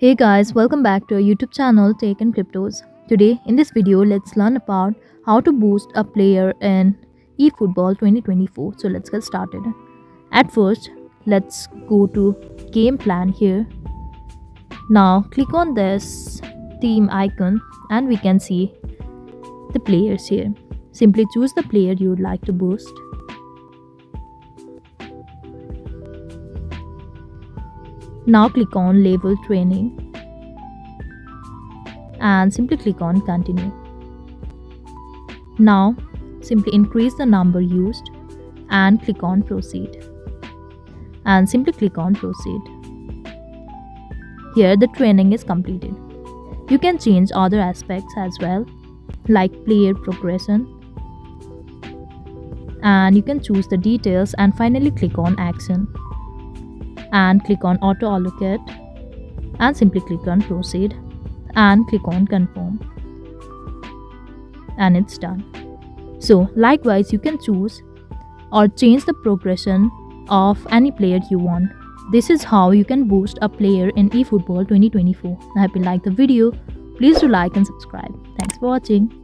Hey guys, welcome back to our YouTube channel Tech and Cryptos. Today in this video, let's learn about how to boost a player in eFootball 2024. So let's get started. At first, let's go to game plan here. Now click on this team icon and we can see the players here. Simply choose the player you would like to boost. Now click on Level Training and simply click on Continue. Now simply increase the number used and click on Proceed and simply click on Proceed. Here the training is completed. You can change other aspects as well, like player progression, and you can choose the details and finally click on Action and click on Auto Allocate and simply click on Proceed and click on Confirm, and it's done. So likewise, you can choose or change the progression of any player you want. This is how you can boost a player in eFootball 2024. I hope you like the video. Please do like and subscribe. Thanks for watching.